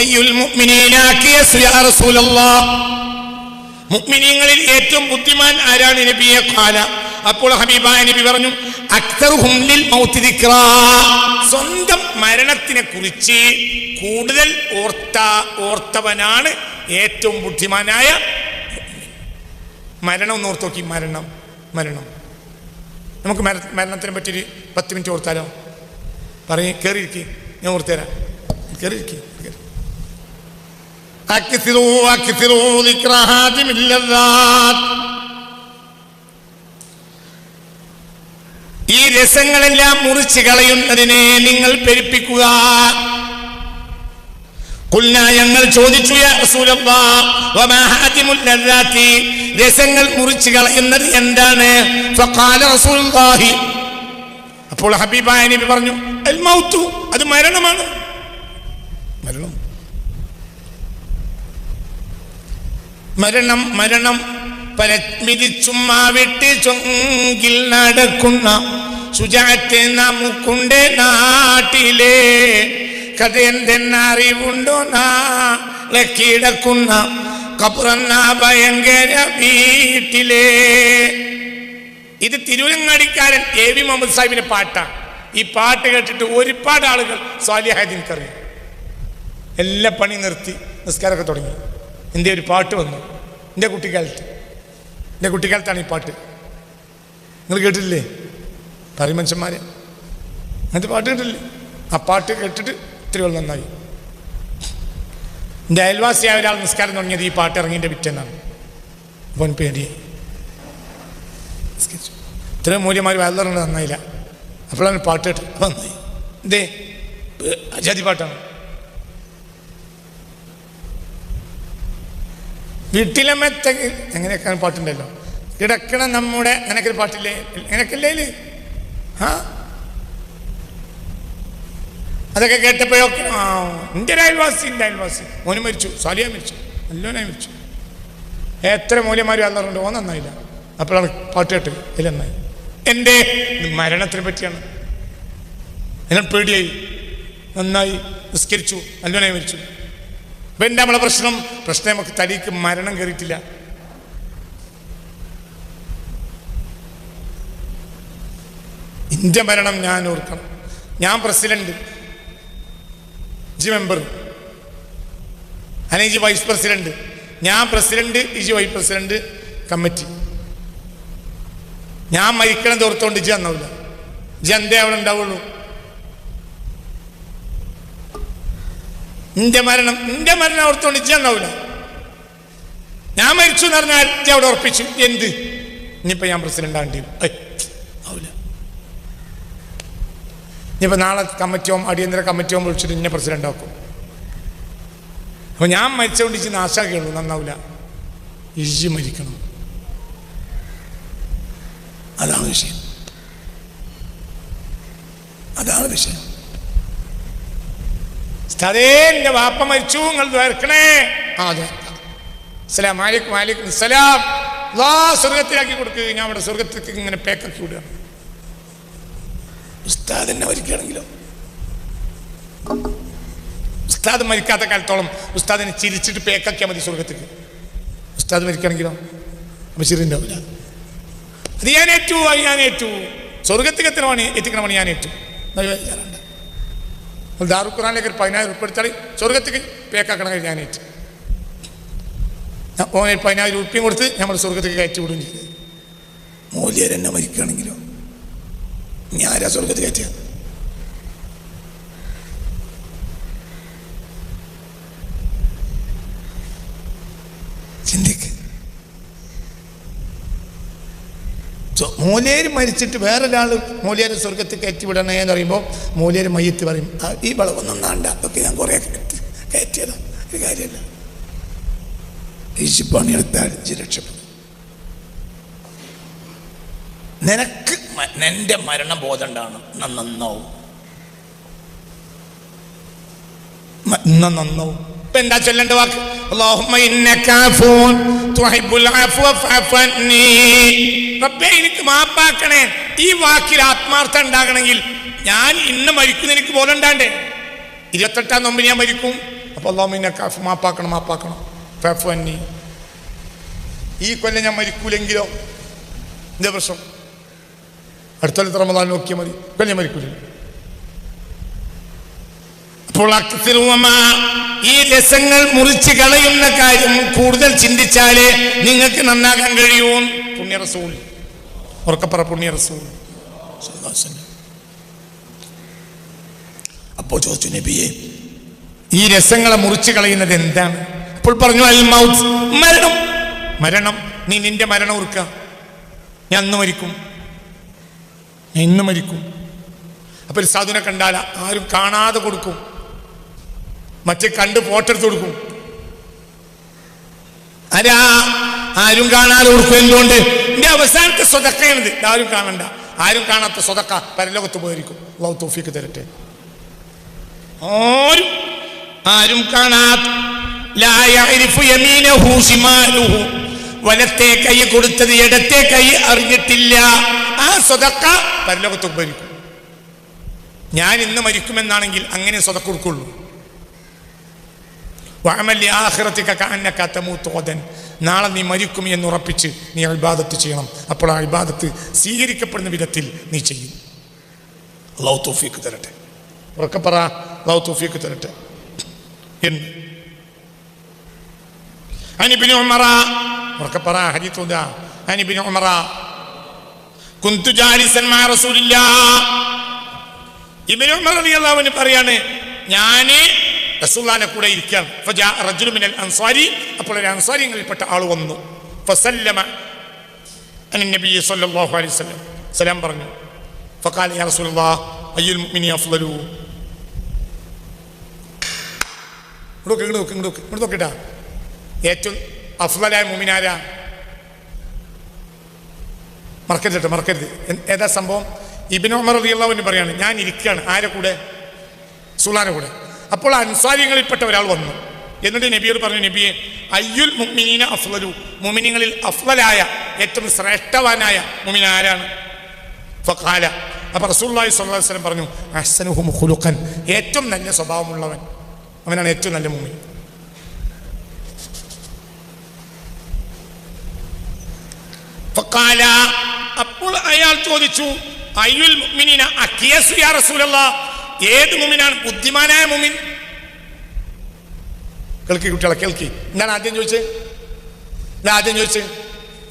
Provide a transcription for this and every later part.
അയ്യുൽ മുഅ്മിനീന അഖിയസു യാ റസൂലല്ലാഹ്, മുഅ്മിനീങ്ങളിൽ ഏറ്റവും ബുദ്ധിമാൻ ആരാണ് നബിയെ? ഖാല, അപ്പോൾ ഹബീബായ നബി പറഞ്ഞു, അക്തറുഹും ലിൽ മൗതി ദിക്റാ, സ്വന്തം മരണത്തിനെ കുറിച്ച് കൂടുതൽ ഓർത്തവനാണ് ഏറ്റവും ബുദ്ധിമാനായ. മരണം ഒന്ന് ഓർത്ത് നോക്കി. മരണം നമുക്ക് മരണത്തിനെ പറ്റിയൊരു 10 മിനിറ്റ് ഓർത്താലോ? പറയും, കയറിയിരിക്കും, ഞാൻ ഓർത്തുതരാം. കയറിയിരിക്കും. ഈ രസങ്ങളെല്ലാം മുറിച്ച് കളയുന്നതിനെ നിങ്ങൾ പെരുപ്പിക്കുക. ഖുൽനാ, ഞങ്ങൾ ചോദിച്ചു, യാ റസൂലല്ലാഹ്, വമാ ഹാദിമുൽ ലദ്ദാത്തി, രസങ്ങൾ മുറിച്ച് കളയുന്നത് എന്താണ്? ഫഖാല റസൂലുള്ളാഹി, അപ്പോൾ ഹബീബായ നബി പറഞ്ഞു, അൽ മൗതു, അത് മരണമാണ്. മരണം പരമിതിച്ചുമ്മാവിട്ട് ചൊങ്കിൽ നടക്കുന്ന ശുചാറ്റ് നമുക്കുണ്ട് നാട്ടിലെ, കഥ എന്തെന്നറിവുണ്ടോ നാളെ കിടക്കുന്ന കബറന്ന ഭയങ്കര വീട്ടിലെ. ഇത് തിരുവനങ്ങാടിക്കാരൻ എ വി മുഹമ്മദ് സാഹിബിന്റെ പാട്ടാണ്. ഈ പാട്ട് കേട്ടിട്ട് ഒരുപാട് ആളുകൾ സ്വാലിഹായത് എനിക്കറിയാം. എല്ലാ പണി നിർത്തി നിസ്കാരമൊക്കെ തുടങ്ങി. എൻ്റെ ഒരു പാട്ട് വന്നു എൻ്റെ കുട്ടിക്കാലത്താണ് ഈ പാട്ട്. നിങ്ങൾ കേട്ടിട്ടില്ലേ? പറയും മനുഷ്യന്മാരെ, അങ്ങനത്തെ പാട്ട് കേട്ടില്ലേ? ആ പാട്ട് കേട്ടിട്ട് ഇത്രയോ നന്നായി. എൻ്റെ അയൽവാസിയായ ഒരാൾ നിസ്കാരം തുടങ്ങിയത് ഈ പാട്ട് ഇറങ്ങിൻ്റെ പിറ്റേന്നാണ്. അപ്പോൾ പേടിയായി. ഇത്രയും മൂല്യന്മാർ വയലുറങ്ങുന്നത് നന്നായില്ല. അപ്പോഴാണ് പാട്ട് കേട്ട് നന്നായി. എന്തേ അജാതി പാട്ടാണ്. വീട്ടിലെ മെത്ത എങ്ങനെയൊക്കെയാണ് പാട്ടുണ്ടല്ലോ, കിടക്കണം നമ്മുടെ, അങ്ങനെയൊക്കെ ഒരു പാട്ടില്ലേ? അങ്ങനെയൊക്കെയല്ലേ? അതൊക്കെ കേട്ടപ്പോഴൊക്കെ എൻ്റെ അയൽവാസി മോന് മരിച്ചു, സാലിയ മരിച്ചു, നല്ലോനായി മരിച്ചു. എത്ര മൂല്യന്മാരും അല്ലറുണ്ട്, ഓ നന്നായില്ല. അപ്പോഴാണ് പാട്ട് കേട്ട് ഇതിൽ നന്നായി. എൻ്റെ മരണത്തിനെ പറ്റിയാണ്. എന്നോട് പേടിയായി, നന്നായി നിസ്കരിച്ചു, നല്ലോനായി മരിച്ചു. അപ്പം എന്താ നമ്മളെ പ്രശ്നം നമുക്ക് തടിക്ക് മരണം കയറിയിട്ടില്ല. ഇന്ത്യ മരണം ഞാൻ ഓർക്കണം. ഞാൻ പ്രസിഡന്റ്, ഇജി മെമ്പർ, അല്ലെങ്കിൽ ഇജി വൈസ് പ്രസിഡന്റ്. ഞാൻ പ്രസിഡന്റ്, ഇജി വൈസ് പ്രസിഡന്റ്, കമ്മിറ്റി. ഞാൻ മരിക്കണം തോർത്തോണ്ട് ഇജി അന്നാവില്ല. ഇജി എന്തേ അവിടെ ഉണ്ടാവുള്ളൂ? എൻ്റെ മരണം ഓർത്തോണ്ട് ഇജി അന്നാവില്ല. ഞാൻ മരിച്ചു എന്ന് പറഞ്ഞാൽ ഇജി അവിടെ ഉറപ്പിച്ചു. എന്ത് ഇനിയിപ്പോൾ ഞാൻ പ്രസിഡന്റ് ആണ്ടി ആവില്ല. ഇനിയിപ്പോൾ നാളെ കമ്മിറ്റിയോ അടിയന്തര കമ്മിറ്റിയോ വിളിച്ചിട്ട് ഇന്നെ പ്രസിഡന്റ് ആക്കും. അപ്പോൾ ഞാൻ മരിച്ചുകൊണ്ട് ഇജി നാശാക്കിയുള്ളൂ, നന്നാവില്ല. ഇജി മരിക്കണം, അതാണ് വിഷയം. സ്ഥലേ എൻ്റെ വാപ്പ മരിച്ചു, നിങ്ങൾ ദ്വാരക്കണേ. അതെ, അസ്സലാമു അലൈക്കും. വഅലൈക്കും അസ്സലാം. സ്വർഗത്തിലാക്കി കൊടുക്കുക. ഞാൻ അവിടെ സ്വർഗത്തിലേക്ക് ഇങ്ങനെ പേക്കാക്കി വിടുകയാണ്. ഉസ്താദ് എന്നെ മരിക്കുകയാണെങ്കിലോ? ഉസ്താദ് മരിക്കാത്ത കാലത്തോളം ഉസ്താദിനെ ചിരിച്ചിട്ട് പേക്കാക്കിയാൽ മതി സ്വർഗത്തേക്ക്. ഉസ്താദ് മരിക്കുകയാണെങ്കിലോ? അപ്പം ചിരിണ്ടാവില്ല. അത് ഞാൻ ഏറ്റു. സ്വർഗത്തേക്ക് എത്തിക്കണമാണ് ഞാൻ ഏറ്റു. ദാറുൽ ഖുർആനിലേക്ക് 10,000 ഉറുപ്പിക എടുത്താൽ സ്വർഗത്തേക്ക് പേക്കാക്കണം. ഞാൻ ഏറ്റു. ഓനെ 10,000 ഉറുപ്പിയും കൊടുത്ത് നമ്മൾ സ്വർഗത്തേക്ക് കയറ്റി വിടുകയും ചെയ്തു. മൂല്യർ എന്നെ മരിക്കുകയാണെങ്കിലോ? ഞാനാ സ്വർഗത്തിൽ കയറ്റിയ? ചിന്തിക്ക്. മൂല്യര് മരിച്ചിട്ട് വേറൊരാൾ മൂല്യര് സ്വർഗത്തിൽ കയറ്റി വിടണേ എന്ന് പറയുമ്പോൾ മൂല്യര് മയ്യത്ത് പറയും, ഈ വളവൊന്നും നാണ്ട, അതൊക്കെ ഞാൻ കുറേ കയറ്റിയതാ, ഒരു കാര്യമല്ല. പണിയെടുത്താൽ രക്ഷപ്പെടും. നിനക്ക് നിന്റെ മരണബോധം ഉണ്ടാവണം. നന്നാവും. ഇപ്പൊ എന്താ ചൊല്ലേണ്ട വാക്ക്? അല്ലാഹുമ്മ ഇന്നക അഫൂൻ തുഹിബ്ബുൽ അഫ്വ ഫഅഫു അന്നി. റബ്ബേ, എനിക്ക് മാപ്പാക്കണേ. ഈ വാക്കിൽ ആത്മാർത്ഥം ഉണ്ടാകണമെങ്കിൽ ഞാൻ ഇന്ന് മരിക്കുന്ന എനിക്ക് ബോധം ഉണ്ടാണ്ടേ? 28-ാം നോമ്പിന് ഞാൻ മരിക്കും, അപ്പോൾ അല്ലാഹുമ്മ ഇന്നക അഫു, മാപ്പാക്കണം മാപ്പാക്കണം, ഫഅഫു അന്നി. ഈ കൊല്ലം ഞാൻ മരിക്കൂലെങ്കിലോ? എന്താ പ്രശ്നം? അടുത്ത കൊല്ലത്തെ റമദാൻ നോക്കിയാൽ മതി, കൊല്ലം മരിക്കൂല. അപ്പോൾ ഈ രസങ്ങൾ മുറിച്ച് കളയുന്ന കാര്യം കൂടുതൽ ചിന്തിച്ചാലേ നിങ്ങൾക്ക് നന്നാകാൻ കഴിയൂ. പുണ്യ റസൂൽ, ഉറക്കപ്പറ പുണ്യ റസൂൽ. അപ്പോ ചോദിച്ചു, നബിയെ ഈ രസങ്ങളെ മുറിച്ച് കളയുന്നത് എന്താണ്? അപ്പോൾ പറഞ്ഞു, അൽ മൗത്ത്, മരണം. മരണം, നീ നിന്റെ മരണം ഓർക്കുക. ഞാൻ അന്ന് മരിക്കും, ഞാൻ ഇന്ന് മരിക്കും. അപ്പൊ ഒരു സാധുവിനെ കണ്ടാല ആരും കാണാതെ കൊടുക്കും, മറ്റേ കണ്ട് ഫോട്ടെടുത്ത് കൊടുക്കും. ആരും കാണാതെ കൊടുക്കും. എന്തുകൊണ്ട്? എന്റെ അവസാനത്തെ സ്വതക്കയാണിത്. ആരും കാണണ്ട, ആരും കാണാത്ത സ്വതക്ക പരലോകത്ത് പോയിരിക്കും. അല്ലാഹു തൗഫീഖ് തരട്ടെ. ആരും കാണാത്ത, ലാ യഅരിഫു യമീനഹു ശിമാലുഹു, വലത്തെ കൈ കൊടുത്തത് ഇടത്തെ കൈ അറിഞ്ഞിട്ടില്ല. ആ സ്വതക്ക പരലോകത്ത് പോയിരിക്കും. ഞാൻ ഇന്ന് മരിക്കുമെന്നാണെങ്കിൽ അങ്ങനെ സ്വതക്ക കൊടുക്കുള്ളൂ. നാളെ നീ മരിക്കും എന്നുറപ്പിച്ച് നീ ഇബാദത്ത് ചെയ്യണം. അപ്പോൾ ആ ഇബാദത്ത് സ്വീകരിക്കപ്പെടുന്ന വിധത്തിൽ നീ ചെയ്യും. അല്ലാഹു തൗഫീഖ് തരട്ടെ. ഉറക്കെ പറ, അല്ലാഹു തൗഫീഖ് തരട്ടെ. ഇബ്നു ഉമറ, ഉറക്കെ പറ, ഹദീസ് ഉദാ. ഇബ്നു ഉമറ കുന്തു ജാലിസൻ മഅ റസൂലില്ലാഹ്. ഇബ്നു ഉമർ റളിയല്ലാഹു അൻഹു പറയാണ്, ഞാന് റസൂലുള്ളാഹിന്റെ കൂടെ ഇരിക്കുകയാണ്. ഫജാ റജുലു മിനൽ അൻസാരി, അപ്പോൾ ഒരു അൻസാരികളിൽപ്പെട്ട ആൾ വന്നു. ഫസല്ലമ അൻ നബി സല്ലല്ലാഹു അലൈഹി വസല്ലം, സലാം പറഞ്ഞു. ഫഖാല യാ റസൂലല്ലാഹ് അയ്യുൽ മുഅ്മിനി അഫ്ളലു. ഇങ്ങോട്ട് നോക്കിട്ടാ, ഏറ്റവും അഫ്ളലായ മുഅ്മിനാരാ? മറക്കരുത്. ഏതാ സംഭവം? ഇബ്നു ഉമർ റളിയല്ലാഹു അൻഹു പറയാണ്, ഞാൻ ഇരിക്കുകയാണ്. ആരെ കൂടെ? റസൂലുള്ളാഹിന്റെ കൂടെ. അപ്പോൾ അൻസാരികളിൽപ്പെട്ട ഒരാൾ വന്നു. എന്നിട്ട് നബിയോട് പറഞ്ഞു, നബിയെ അയ്യുൽ മുഅ്മിനീന അഫ്ളലു, മുഅ്മിനീങ്ങളിൽ അഫ്ളലായ ഏറ്റവും ശ്രേഷ്ഠവാനായ മുഅ്മിൻ ആരാണ്? ഫഖാല, അപ്പോൾ റസൂലുള്ളാഹി സ്വല്ലല്ലാഹു അലൈഹി വസല്ലം പറഞ്ഞു, അഹ്സനുഹും ഖുലുഖൻ, ഏറ്റവും നല്ല സ്വഭാവമുള്ളവൻ അവനാണ് ഏറ്റവും നല്ല മുഅ്മിൻ. ഫഖാല, അപ്പോൾ അയാൾ ചോദിച്ചു, അയ്യുൽ മുഅ്മിനീന അഖിയസു യാ റസൂലല്ലാഹ്, ഏത് മുഅ്മിനാണ് ബുദ്ധിമാനായ മുഅ്മിൻ? കേൾക്കി കുട്ടികളെ, കേൾക്കി. എന്താണ് ആദ്യം ചോദിച്ചത്?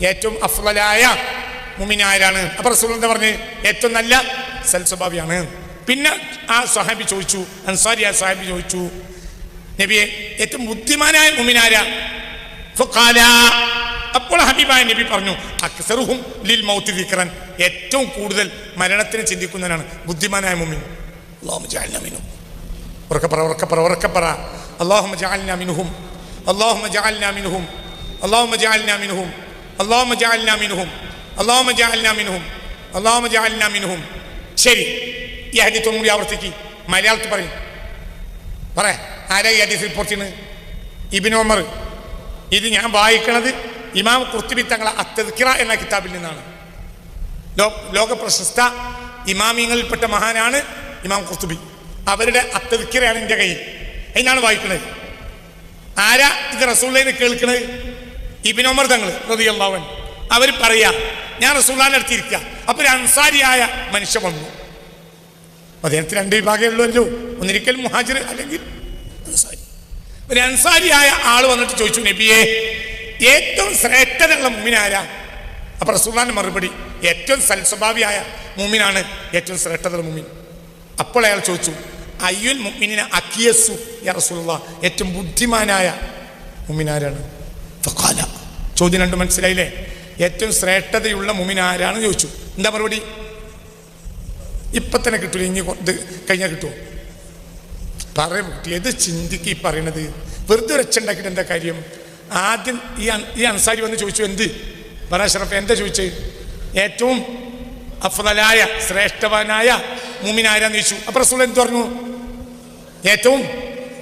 ഏറ്റവും അഫ്ളലായ മുഅ്മിൻ ആരാണ്? അപ്പോൾ റസൂൽ എന്താ പറഞ്ഞു? ഏറ്റവും നല്ല സൽസ്വഭാവിയാണ്. പിന്നെ ആ സ്വഹാബി ചോദിച്ചു, അൻസാരി ആ സ്വഹാബി ചോദിച്ചു, നബിയെ ഏറ്റവും ബുദ്ധിമാനായ മുഅ്മിൻ ആരാ? ഫഖാല, അപ്പോൾ ഹബീബായ നബി പറഞ്ഞു, അക്സറുഹും ലിൽ മൗതി ദിക്റൻ, ഏറ്റവും കൂടുതൽ മരണത്തിന് ചിന്തിക്കുന്നവനാണ് ബുദ്ധിമാനായ മുഅ്മിൻ. അല്ലാഹുമ്മ ജഅൽനാ മിൻഹും. ഉറക്കെ പറ. അല്ലാഹുമ്മ ജഅൽനാ മിൻഹും, അല്ലാഹുമ്മ ജഅൽനാ മിൻഹും, അല്ലാഹുമ്മ ജഅൽനാ മിൻഹും, അല്ലാഹുമ്മ ജഅൽനാ മിൻഹും, അല്ലാഹുമ്മ ജഅൽനാ മിൻഹും, അല്ലാഹുമ്മ ജഅൽനാ മിൻഹും. ശരി, ഈ ഹദീസ് കൂടി ആവർത്തിക്ക്, മലയാളത്തിൽ പറയും. ആരാ ഈ ഹദീസ് റിപ്പോർട്ട് ചെയ്യുന്നത്? ഇബ്നു ഉമർ. ഇത് ഞാൻ വായിക്കണത് ഇമാം ഖുർത്തുബി തങ്ങളെ അത്തദ്കിറ എന്ന കിതാബിൽ നിന്നാണ്. ലോക പ്രശസ്ത ഇമാമിയങ്ങളിൽപ്പെട്ട മഹാനാണ് ഇമാം ഖുർത്തുബി. അവരുടെ അത്തദ്കിറയാണ് എൻ്റെ കയ്യിൽ. അതിനാണ് വായിക്കുന്നത്. ആരാ ഇത് റസൂലുള്ളാഹിനെ കേൾക്കുന്നത്? ഇബ്നു ഉമർ തങ്ങൾ റളിയല്ലാഹു അൻഹു. അവർ പറയാ, ഞാൻ റസൂലുള്ളാഹിന്റെ അടുത്തിരിക്കുക. അപ്പോൾ ഒരു അൻസാരിയായ മനുഷ്യൻ വന്നു. അദ്ദേഹത്തിന് രണ്ട് വിഭാഗമേ ഉള്ളൂ, ഒന്നിരിക്കൽ മുഹാജിർ അല്ലെങ്കിൽ അൻസാരി. ഒരു അൻസാരിയായ ആൾ വന്നിട്ട് ചോദിച്ചു, നബിയെ ഏറ്റവും ശ്രേഷ്ഠതയുള്ള മുഅ്മിനാരാ? അപ്പോൾ റസൂലുള്ളാഹിന്റെ മറുപടി, ഏറ്റവും സൽസ്വഭാവിയായ മുഅ്മിനാണ് ഏറ്റവും ശ്രേഷ്ഠതയുള്ള മുഅ്മിൻ. അപ്പോൾ അയാൾ ചോദിച്ചു, അയ്യുൽ മുഅ്മിനീന അഖിയസു യാ റസൂലല്ലാഹ്, ഏറ്റവും ബുദ്ധിമാനായ മുഅ്മിനാരാണ്? ഫഖാല, ചോദ്യം രണ്ട് മനസ്സിലായില്ലേ? ഏറ്റവും ശ്രേഷ്ഠതയുള്ള മുഅ്മിൻ ആരാണെന്ന് ചോദിച്ചു. എന്താ മറുപടി? ഇപ്പം തന്നെ കിട്ടൂല, ഇനി ഇത് കഴിഞ്ഞാൽ കിട്ടുമോ? പറയാൻ കിട്ടി. ഏത് ചിന്തിക്ക് ഈ പറയണത്? വെറുതെ രച്ചുണ്ടാക്കിയിട്ട് എന്താ കാര്യം? ആദ്യം ഈ അൻസാരി വന്ന് ചോദിച്ചു, എന്ത് പറ ഷറഫ്, എന്താ ചോദിച്ചത്? ഏറ്റവും അഫ്ളലായ ശ്രേഷ്ഠവാനായ മുഅ്മിൻ ആരാന്ന് ചോദിച്ചു. അപ്പോൾ റസൂൽ എന്ത് പറഞ്ഞു? ഏറ്റവും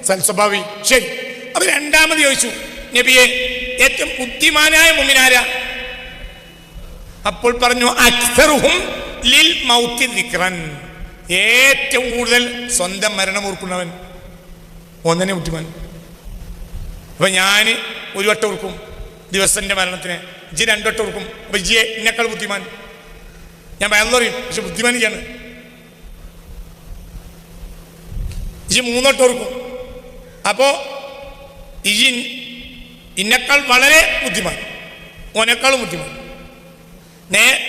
സൽസ്വഭാവി. ശരി. അപ്പോൾ രണ്ടാമത് ചോദിച്ചു, നബിയെ ഏറ്റവും ബുദ്ധിമാനായ മുഅ്മിൻ ആരാ? അപ്പോൾ പറഞ്ഞു, അക്സറുഹും ലിൽ മൗതി ദിക്റൻ, ഏറ്റവും കൂടുതൽ സ്വന്തം മരണം ഓർക്കുന്നവൻ ഒന്നനെ ബുദ്ധിമാൻ. അപ്പം ഞാൻ ഒരു വട്ടം ഓർക്കും ദിവസൻ്റെ മരണത്തിന്, ഇജ്ജ് 2 വട്ടം ഓർക്കും. അപ്പം ഇജ്ജിയെ എന്നെക്കാൾ ബുദ്ധിമാൻ. ഞാൻ വയറു പറയും, പക്ഷെ ബുദ്ധിമാനിക്കാണ്. ഇജ്ജ് 3 വട്ടം ഓർക്കും. അപ്പോൾ ഇജ്ജ് ഇന്നെക്കാൾ വളരെ ബുദ്ധിമാൻ, ഓനേക്കാളും ബുദ്ധിമാൻ.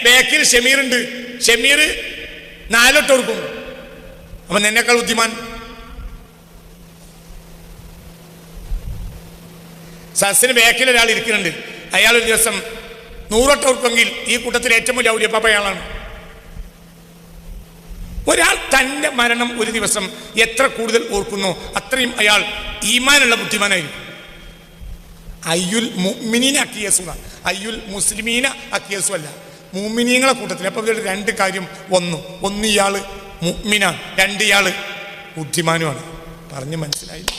ബാക്കിൽ ഷമീറുണ്ട്, ഷമീർ 4 വട്ടം ഓർക്കും. അപ്പം നിന്നേക്കാൾ ബുദ്ധിമാൻ. സദസ്സിന് ബാക്കിൽ ഒരാൾ ഇരിക്കുന്നുണ്ട്, അയാൾ ഒരു ദിവസം 100 വട്ടം ഓർക്കുമെങ്കിൽ ഈ കൂട്ടത്തിൽ ഏറ്റവും വലിയ ഔലിയപ്പാപ്പ അയാളാണ്. ഒരാൾ തൻ്റെ മരണം ഒരു ദിവസം എത്ര കൂടുതൽ ഓർക്കുന്നോ അത്രയും അയാൾ ഈമാനുള്ള ബുദ്ധിമാനായിരിക്കും. അയ്യുൽ മുഅ്മിനീന അക്കിയസുന, അയ്യുൽ മുസ്ലിമീന അക്കിയസു അല്ല, മുഅ്മിനീങ്ങളെ കൂട്ടത്തിൽ. അപ്പോൾ ഇതിൽ 2 കാര്യം. ഒന്ന് ഇയാൾ മുഅ്മിനാണ്, 2 ഇയാൾ ബുദ്ധിമാനുമാണ്. പറഞ്ഞ് മനസ്സിലായില്ല?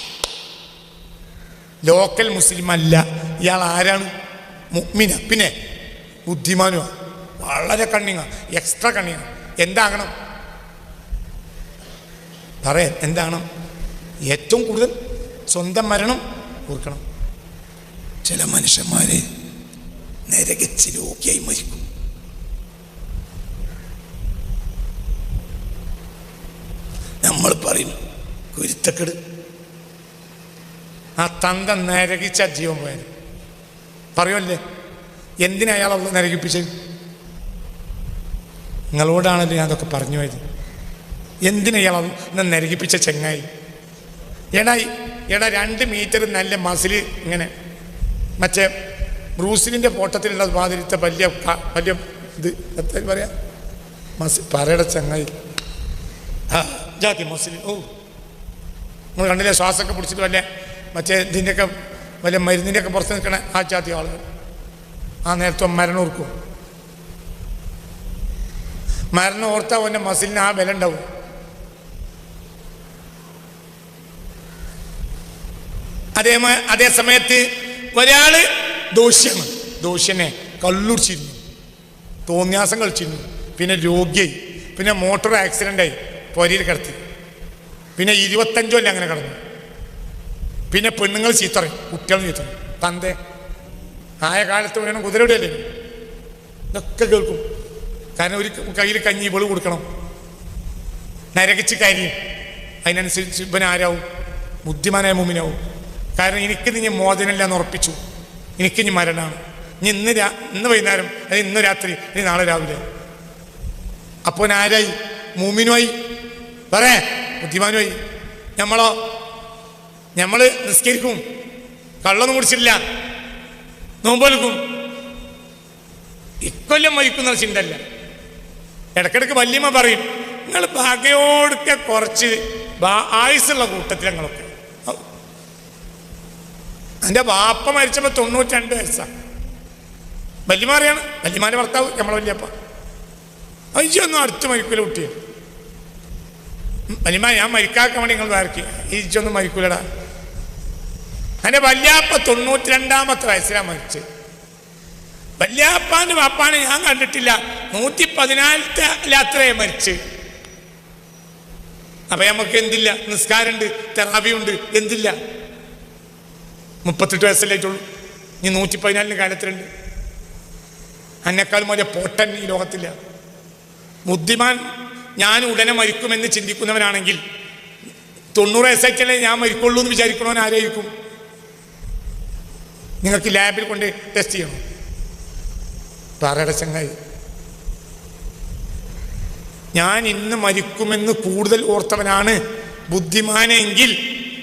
ലോക്കൽ മുസ്ലിം അല്ല ഇയാൾ. ആരാണ്? മുഅ്മിന, പിന്നെ ബുദ്ധിമാനുമാണ്. വളരെ കണ്ണിങ്ങാണ്, എക്സ്ട്രാ കണ്ണിങ്ങാണ്. എന്താകണം പറയാൻ? എന്താകണം? ഏറ്റവും കൂടുതൽ സ്വന്തം മരണം ഓർക്കണം. ചില മനുഷ്യന്മാര് നരകച്ച് രോഗിയായി മരിക്കും. നമ്മൾ പറയും കുരുത്തക്കെട്. ആ തന്ത നരകിച്ച ജീവൻ പോയത് പറയുമല്ലേ? എന്തിനാ അയാൾ അവിടെ നരകിപ്പിച്ചത്? നിങ്ങളോടാണല്ലോ ഞാൻ അതൊക്കെ പറഞ്ഞു പോയത്. എന്തിനാ ഇയാൾ നരകിപ്പിച്ച ചെങ്ങായി? എടാ 2 മീറ്റർ നല്ല മസിൽ, ഇങ്ങനെ മറ്റേ ബ്രൂസിലിൻ്റെ ഫോട്ടത്തിലുള്ള മാതിരിത്തെ വലിയ ഇത് എത്ര പറയാ പറയുടെ ചങ്ങായി, ജാതി മസിൽ. ഓ, നിങ്ങൾ കണ്ടില്ലേ? ശ്വാസമൊക്കെ പിടിച്ചിട്ട് വല്ല മറ്റേ ഇതിൻ്റെയൊക്കെ വല്ല മരുന്നിൻ്റെയൊക്കെ പുറത്ത് നിൽക്കണ ആ ജാതി ആളുകൾ. ആ നേരത്തെ മരണം ഓർക്കും. മരണം ഓർത്താൽ അവൻ്റെ മസിലിന് ആ വില ഉണ്ടാവും. അതേ സമയത്ത് ഒരാള് ദോഷ്യനെ കള്ളുടിച്ചിരുന്നു, തോന്നിയാസം കളിച്ചിരുന്നു, പിന്നെ രോഗിയായി, പിന്നെ മോട്ടോർ ആക്സിഡൻ്റായി പൊരയിൽ കിടത്തി, പിന്നെ 25 കൊല്ലം അങ്ങനെ കിടന്നു. പിന്നെ പെണ്ണുങ്ങൾ ചീത്തറയും, കുട്ടികൾ ചീത്തറയും. തന്തേ ആയ കാലത്ത് വേണം കുതിരവിടെയല്ലേ? ഇതൊക്കെ കേൾക്കും. കാരണം ഒരു കയ്യിൽ കഞ്ഞി ഇവള് കൊടുക്കണം, നരകിച്ച് കാര്യം. അതിനനുസരിച്ച് ഇവൻ ആരാവും? ബുദ്ധിമാനായ മുമ്പിനാവും. കാരണം എനിക്ക് നീ മോചനമില്ല എന്ന് ഉറപ്പിച്ചു, എനിക്ക് ഇനി മരണമാണ്. ഇനി ഇന്ന് വൈകുന്നേരം, അല്ലെങ്കിൽ ഇന്ന് രാത്രി, ഇനി നാളെ രാവിലെ. അപ്പോൾ ആരായി? മൂമിനുമായി, പറയാ ബുദ്ധിമാനുമായി. നമ്മൾ നിസ്കരിക്കും, കള്ളൊന്നും കുടിച്ചിട്ടില്ല, നോമ്പെടുക്കും, ഇക്കൊല്ലം മരിക്കുന്ന ചിന്തല്ല. ഇടയ്ക്കിടയ്ക്ക് വല്യമ്മ പറയും, നിങ്ങൾ ഭാഗ്യോടൊക്കെ കുറച്ച് ആയുസുള്ള കൂട്ടത്തിൽ ഞങ്ങളൊക്കെ. എൻ്റെ ബാപ്പ മരിച്ചപ്പോൾ 92 വയസ്സാണ്. വല്യമ്മ അറിയാണ്, വല്യമാൻ്റെ ഭർത്താവ് നമ്മളെ വല്യപ്പ. അയ്യൊന്നും അടുത്ത് മരിക്കൂല കുട്ടിയെ. വല്യമ്മ ഞാൻ മരിക്കാക്കാൻ വേണ്ടി നിങ്ങൾ വരയ്ക്കുക, ഈച്ചൊന്നും മരിക്കൂലടാ. എൻ്റെ വല്യാപ്പ 92-ാമത്തെ വയസ്സിലാണ് മരിച്ചത്. വല്യാപ്പാൻ്റെ വാപ്പാനെ ഞാൻ കണ്ടിട്ടില്ല, 114 മരിച്ച്. അപ്പൊ നമുക്ക് എന്തില്ല? നിസ്കാരമുണ്ട്, തെറാവിയുണ്ട്, എന്തില്ല? 38 വയസ്സല്ലായിട്ടുള്ളൂ. ഇനി 114 കാലത്തിലുണ്ട്. അന്നെക്കാളും വലിയ പോട്ടൻ ഈ ലോകത്തില്ല. ബുദ്ധിമാൻ ഞാൻ ഉടനെ മരിക്കുമെന്ന് ചിന്തിക്കുന്നവനാണെങ്കിൽ 90 വയസ്സായിട്ടല്ലേ ഞാൻ മരിക്കുള്ളൂ എന്ന് വിചാരിക്കണവൻ ആരായിരിക്കും? നിങ്ങൾക്ക് ലാബിൽ കൊണ്ട് ടെസ്റ്റ് ചെയ്യണം. പറയുടെ ചങ്ങായി, ഞാൻ ഇന്ന് മരിക്കുമെന്ന് കൂടുതൽ ഓർത്തവനാണ് ബുദ്ധിമാനെങ്കിൽ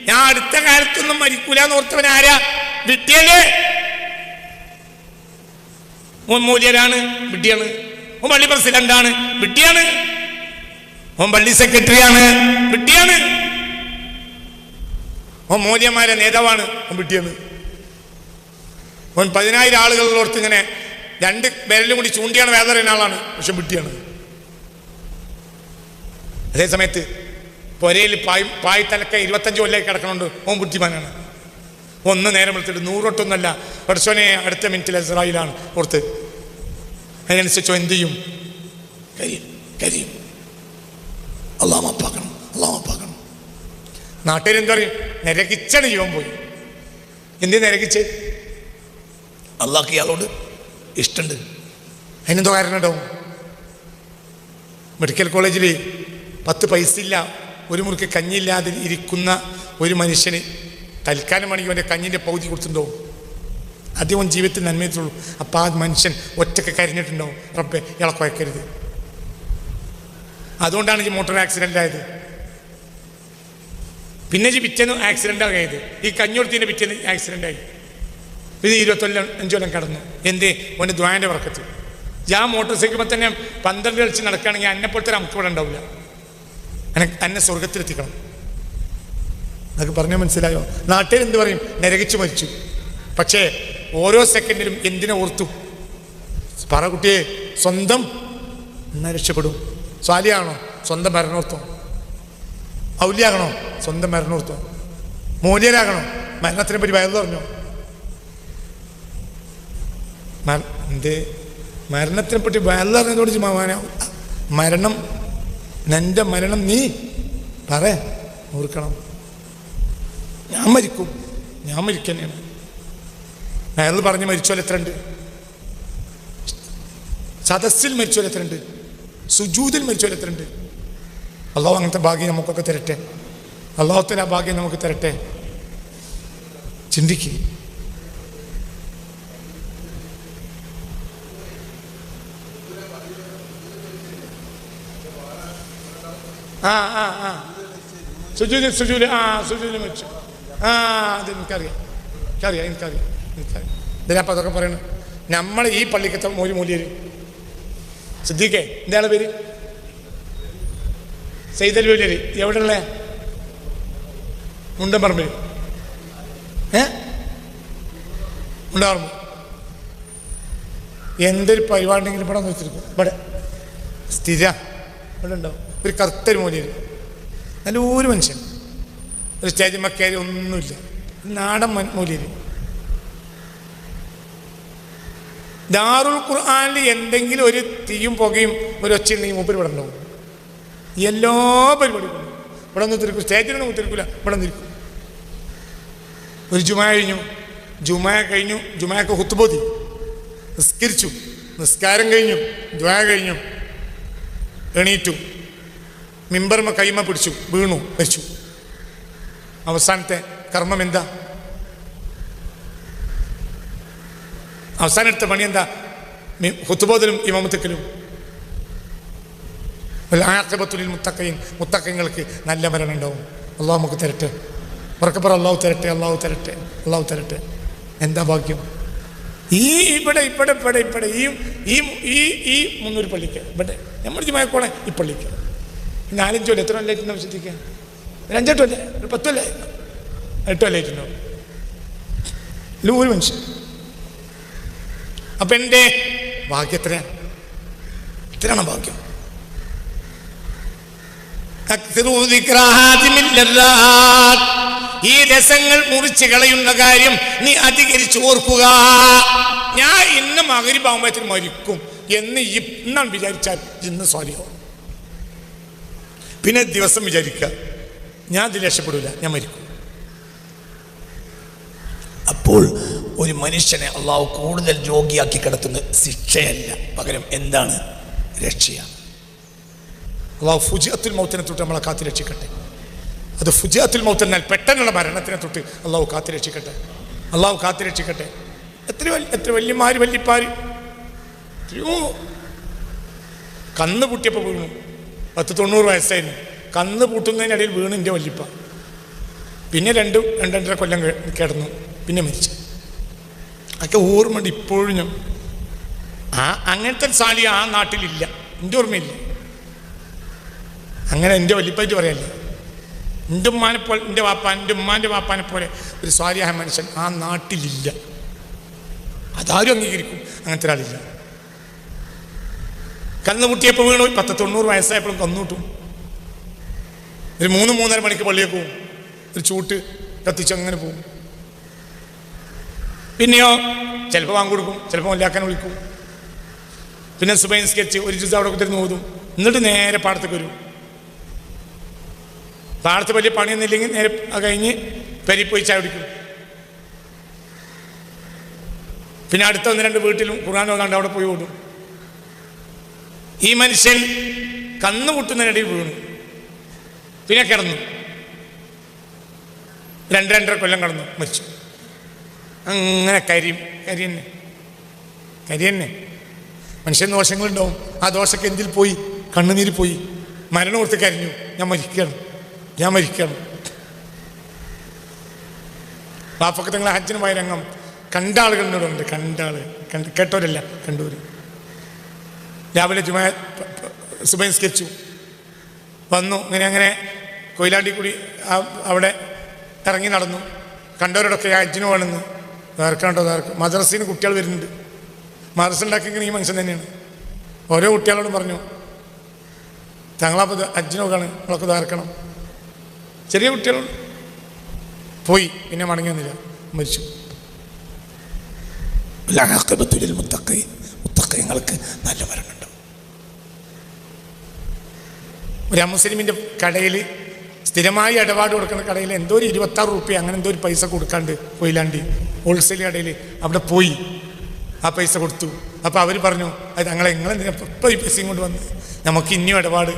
ഞാൻ അടുത്ത കാലത്തൊന്നും മരിക്കൂല എന്ന് ഓർത്തവൻ ആരാ? വിട്ടിയല്ലേ? ഓൻ മൂല്യരാണ്, വിഡ്ഢിയാണ്. ഓൻ പള്ളി പ്രസിഡന്റാണ്, വിഡ്ഢിയാണ്. ഓൻ പള്ളി സെക്രട്ടറിയാണ്, വിഡ്ഢിയാണ്. ഓൻ മൂല്യന്മാരെ നേതാവാണ്, ഓൻ വിഡ്ഢിയാണ്. ഓൻ 10,000 ആളുകളോർത്ത് ഇങ്ങനെ 2 വിരലും കൂടി ചൂണ്ടിയാണ് വേദന അറിയുന്ന ആളാണ്, പക്ഷെ വിഡ്ഢിയാണ്. അതേ സമയത്ത് പൊരയിൽ പായ് തലക്ക 25 കൊല്ലമായി കിടക്കണുണ്ട്, ഓൻ ബുദ്ധിമാനാണ്. ഒന്ന് നേരം എടുത്തിട്ട് 100 വട്ടമൊന്നുമല്ല, പഠിച്ചോനെ അടുത്ത മിനിറ്റിൽ ഇസ്രായേലാണ് ഓർത്ത്. അതിനനുസരിച്ചോ എന്ത് ചെയ്യും? കരിയും. അള്ളാഹ് മാപ്പാക്കണം. നാട്ടിലെന്താ പറയും? നരകിച്ചണ് ജീവൻ പോയി. എന്തിനാ നരകിച്ച്? അള്ളാഹ്ക്ക് ഇയാളോട് ഇഷ്ടമുണ്ട്. അതിനെന്തോ കാരണം ഉണ്ടാവും. മെഡിക്കൽ കോളേജിൽ 10 പൈസ ഇല്ല, ഒരു മുറുക്ക് കഞ്ഞില്ലാതെ ഇരിക്കുന്ന ഒരു മനുഷ്യന് തൽക്കാലം വേണമെങ്കിൽ അവൻ്റെ കഞ്ഞിൻ്റെ പകുതി കൊടുത്തിട്ടുണ്ടാവും. അദ്ദേഹം ജീവിതത്തിൽ നന്മയത്തുള്ളൂ. അപ്പം ആ മനുഷ്യൻ ഒറ്റക്ക് കരഞ്ഞിട്ടുണ്ടാവും, റബ്ബേ ഇയാളെ കുഴക്കരുത്. അതുകൊണ്ടാണ് ഈ മോട്ടോർ ആക്സിഡൻ്റ് ആയത്. പിന്നെ പിറ്റേന്ന് ആക്സിഡൻ്റ് ആയത്. ഈ കഞ്ഞി കൊടുത്തതിൻ്റെ പിറ്റേന്ന് ആക്സിഡൻ്റ് ആയി. ഇത് 25 കൊല്ലം കടന്നു. എന്തേ? അവൻ്റെ ദ്വാൻ്റെ വർക്കത്ത്. ഞാൻ മോട്ടോർ സൈക്കിൾ തന്നെ 12 കളിച്ച് നടക്കുകയാണെങ്കിൽ എന്നെപ്പോലത്തെ ഒരു അമുക്ക് ഇവിടെ ഉണ്ടാവില്ല. എന്നെ സ്വർഗത്തിലെത്തിക്കണം. അതൊക്കെ പറഞ്ഞാൽ മനസ്സിലായോ? നാട്ടിൽ എന്ത് പറയും? നരകിച്ചു മരിച്ചു. പക്ഷേ ഓരോ സെക്കൻഡിലും എന്തിനെ ഓർത്തു? പറ കുട്ടിയെ, സ്വന്തം എന്നാ രക്ഷപ്പെടും. സ്വാലിയാണോ? സ്വന്തം മരണോർത്തം. ഔലിയാകണോ? സ്വന്തം മരണോർത്തം. മൂല്യരാകണോ? മരണത്തിനെ പറ്റി വയറു പറഞ്ഞോ? എന്തേ മരണത്തിനെ പറ്റി വയറു പറഞ്ഞതോട് മരണം, നിന്റെ മരണം നീ പറ, ഓർക്കണം. ഞാൻ മരിക്കും, ഞാൻ മരിക്കന്നെയാണ്. അയാൾ പറഞ്ഞ് മരിച്ചോലെ എത്രയുണ്ട്? സദസ്സിൽ മരിച്ചോലെ എത്രയുണ്ട്? സുജൂദിൽ മരിച്ചോലെ എത്രയുണ്ട്? അള്ളാഹു അങ്ങനത്തെ ഭാഗ്യം നമുക്കൊക്കെ തരട്ടെ. അള്ളാഹുത്തിന് ആ ഭാഗ്യം നമുക്ക് തരട്ടെ. ചിന്തിക്കുക. സുജൂദിൽ മരിച്ചു. അത് എനിക്കറിയാം. ഇതിനപ്പം അതൊക്കെ പറയണം. നമ്മൾ ഈ പള്ളിക്കത്തെ മൂല്യര് സിദ്ദീഖേ, എന്താണ് പേര്? സൈദൽ മൂല്യര്. എവിടെയുള്ള? മുണ്ടമ്പറമ്പിൽ. മുണ്ടമ്പറമ്പ്. എന്തൊരു പരിപാടിയെങ്കിലും ഇവിടെ വെച്ചിരിക്കും. ഇവിടെ സ്ഥിര ഇവിടെ ഉണ്ടാവും. ഒരു കറുത്തൊരു മൂല്യര്, നല്ലൊരു മനുഷ്യൻ. ഒരു സ്റ്റേജ് മക്കാരി ഒന്നുമില്ല, നാടൻ മൂല്യര്. ദാറുൽ ഖുർആനിൽ എന്തെങ്കിലും ഒരു തീയും പുകയും ഒരു ഒച്ചയുണ്ടെങ്കിൽ മൂപ്പര് ഇവിടെ ഉണ്ടാവും. എല്ലാ പരിപാടികളും ഇവിടെ ഒന്നും തിരിക്കും. സ്റ്റേജിലൊന്നും തിരിക്കില്ല, ഇവിടെ തിരിക്കും. ഒരു ജുമാ കഴിഞ്ഞു. ജുമാക്ക് ഹുത്ബോധി നിസ്കരിച്ചു. നിസ്കാരം കഴിഞ്ഞു, ദുആ കഴിഞ്ഞു, എണീറ്റു, മിമ്പർമ കൈമ പിടിച്ചു, വീണു, മരിച്ചു. അവസാനത്തെ കർമ്മം എന്താ? അവസാനം എടുത്ത പണി എന്താ? ഹുത്ബോദിലും ഇമാമത്തിക്കലും. ആഖിബത്തുൽ മുത്തഖീൻ, മുത്തഖീങ്ങൾക്ക് നല്ല മരണം ഉണ്ടാവും. അള്ളാഹു നമുക്ക് തരട്ടെ. ഉറക്കപ്പുറ അള്ളാഹു തരട്ടെ, അള്ളാഹു തരട്ടെ, അള്ളാഹു തരട്ടെ. എന്താ ഭാഗ്യം! ഇവിടെ ഈ 300 പള്ളിക്ക് ഇവിടെ നമ്മൾ ജുമാക്കോളെ ഈ പള്ളിക്ക് 4-5 കൊല്ലം എത്ര കൊല്ലായിട്ടുണ്ടാവും? ശ്രദ്ധിക്കുക. 5-8 കൊല്ലം, ഒരു 10 കൊല്ലം, 8 കൊല്ലായിട്ടുണ്ടാവും. ഒരു മനുഷ്യൻ. അപ്പം എൻ്റെ ഭാഗ്യം എത്രയാണ് ഭാഗ്യം? ഈ രസങ്ങൾ മുറിച്ച് കളയുന്ന കാര്യം നീ അധികരിച്ച് ഓർക്കുക. ഞാൻ ഇന്ന് മഗ്‌രിബാകുമ്പോഴത്തേന് മരിക്കും എന്ന് ഇന്നാണ് വിചാരിച്ചാൽ ഇന്ന് സ്വാലിയാവും. പിന്നെ ദിവസം വിചാരിക്കുക ഞാൻ ഇതിൽ രക്ഷപ്പെടില്ല, ഞാൻ മരിക്കും. അപ്പോൾ ഒരു മനുഷ്യനെ അള്ളാഹു കൂടുതൽ രോഗിയാക്കി കിടത്തുന്ന ശിക്ഷയല്ല, പകരം എന്താണ്? രക്ഷയാണ്. അള്ളാഹു ഫുജിഅത്തുൽ മൗത്തിനെ തൊട്ട് നമ്മളെ കാത്തു രക്ഷിക്കട്ടെ. അത് ഫുജിഅത്തുൽ മൗത്ത് എന്നാൽ പെട്ടെന്നുള്ള മരണത്തിനെ തൊട്ട് അള്ളാഹു കാത്തു രക്ഷിക്കട്ടെ. അള്ളാഹു കാത്തു രക്ഷിക്കട്ടെ. എത്ര വല്യമാര് വല്യപ്പാര് കന്ന് പൂട്ടിയപ്പോൾ വീണു. 90 വയസ്സായിരുന്നു. കന്ന് പൂട്ടുന്നതിനിടയിൽ വീണു എൻ്റെ വല്യപ്പ. പിന്നെ 2-2.5 കൊല്ലം കിടന്നു, പിന്നെ മരിച്ചു. അതൊക്കെ ഓർമ്മയുണ്ട് ഇപ്പോഴും. ഞാൻ അങ്ങനത്തെ സാലിയ ആ നാട്ടിലില്ല, എൻ്റെ ഓർമ്മയില്ല. അങ്ങനെ എൻ്റെ വല്യപ്പായിട്ട് പറയല്ലേ, എൻ്റെ ഉമ്മാനെ പോലെ, എൻ്റെ ഉമ്മാൻ്റെ വാപ്പാനെ പോലെ ഒരു സ്വാലിയായ മനുഷ്യൻ ആ നാട്ടിലില്ല. അതാരും അംഗീകരിക്കും. അങ്ങനത്തെ ഒരാളില്ല. കന്നുമുട്ടിയപ്പോൾ വീണു. 90 വയസ്സായപ്പോഴും കന്നുകൂട്ടും. ഒരു 3-3:30 മണിക്ക് പള്ളിയൊക്കെ പോകും. ഒരു ചൂട്ട് കത്തിച്ചങ്ങനെ പോകും. പിന്നെയോ ചിലപ്പോൾ വാങ്ങി കൊടുക്കും, ചിലപ്പോൾ മല്ലാക്കാൻ വിളിക്കും. പിന്നെ സുബൈ നിസ്കരിച്ച് ഒരു ജ്യൂസ് അവിടെ കുത്തിരുന്ന് ഓതും. എന്നിട്ട് നേരെ പാടത്തേക്ക് വരും. പാടത്ത് വലിയ പണിയൊന്നും ഇല്ലെങ്കിൽ നേരെ കഴിഞ്ഞ് പെരി പോയി ചായ കുടിക്കും. പിന്നെ അടുത്ത 1-2 വീട്ടിലും ഖുർആൻ ഓതാണ്ട് അവിടെ പോയി ഓടും. ഈ മനുഷ്യൻ കന്നു മുട്ടുന്നതിനിടയിൽ വീണു, പിന്നെ കിടന്നു. 2-2.5 കൊല്ലം കടന്നു, മരിച്ചു. അങ്ങനെ കരി തന്നെ. മനുഷ്യൻ ദോഷങ്ങളുണ്ടാവും. ആ ദോഷമൊക്കെ എന്തിൽ പോയി? കണ്ണുനീര് പോയി. മരണം ഓർത്ത് കരിഞ്ഞു, ഞാൻ മരിക്കണം. വാപ്പക്കത്ത് നിങ്ങൾ ഹജ്ജിന് പോയ രംഗം കണ്ട ആളുകളിനോടുണ്ട്. കേട്ടവരല്ല, കണ്ടവര്. രാവിലെ സുബഹി നിസ്കരിച്ചു വന്നു. അങ്ങനെ കൊയിലാണ്ടി കൂടി അവിടെ ഇറങ്ങി നടന്നു. കണ്ടവരോടൊക്കെ ഹജ്ജിന് പോകണമെന്ന് വേർക്കണ്ടോ മദ്രസയിൽ കുട്ടികൾ വരുന്നുണ്ട്. മദ്രസ ഉണ്ടാക്കിയിരിക്കുന്ന ഈ മനുഷ്യൻ തന്നെയാണ്. ഓരോ കുട്ടികളോടും പറഞ്ഞു, തങ്ങളപ്പോൾ ഹജ്ജിന് പോകാണ്, നമ്മളൊക്കെ വേർക്കണം. ചെറിയ കുട്ടികളോട് പോയി. പിന്നെ മടങ്ങി വന്നില്ല, മരിച്ചു. മുത്തഖീങ്ങൾക്ക് നല്ല മരണമുണ്ടാവും. ഒരു അമുസ്ലിമിൻ്റെ കടയിൽ സ്ഥിരമായി ഇടപാട് കൊടുക്കുന്ന കടയിൽ എന്തോ ഒരു 26 റുപ്യ അങ്ങനെ എന്തോ ഒരു പൈസ കൊടുക്കാണ്ട് കൊയിലാണ്ടി ഹോൾസെയിൽ കടയിൽ അവിടെ പോയി ആ പൈസ കൊടുത്തു. അപ്പോൾ അവർ പറഞ്ഞു, അത് നിങ്ങളെന്തിനാ ഇപ്പോൾ ഈ പൈസയും കൊണ്ട് വന്ന്, നമുക്ക് ഇനിയും ഇടപാട്